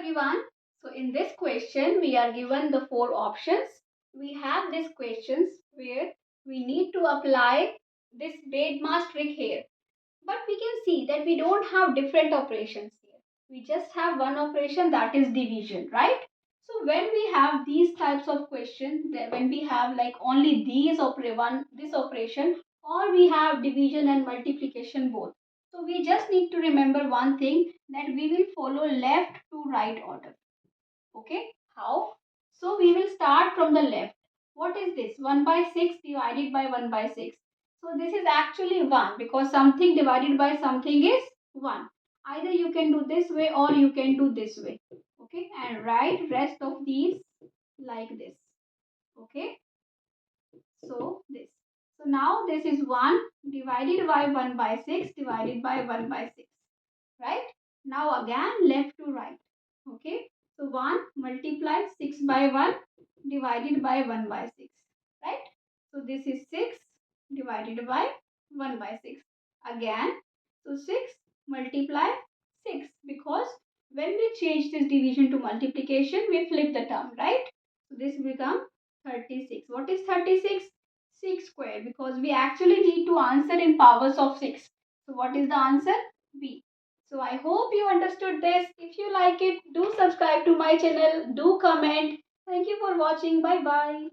everyone. So in this question, we are given the four options. We have these questions where we need to apply this Bedmas trick here. But we can see that we don't have different operations here. We just have one operation, that is division, right? So when we have these types of questions, when we have like only this operation, or we have division and multiplication both. So we just need to remember one thing, that we will follow left to right order. Okay, how? So we will start from the left. What is this? 1 by 6 divided by 1 by 6. So this is actually 1, because something divided by something is 1. Either you can do this way or you can do this way. Okay, and write rest of these like this. Okay, so this. So now this is 1 divided by 1 by 6 divided by 1 by 6. Right? Now again left to right. Okay, so 1 multiply 6 by 1 divided by 1 by 6. Right? So this is 6 divided by 1 by 6. Again, so 6 multiply 6, because when we change this division to multiplication, we flip the term, right? So this become 36. What is 36? 6 square, because we actually need to answer in powers of 6. So what is the answer? B. So I hope you understood this. If you like it, do subscribe to my channel, do comment. Thank you for watching. Bye bye.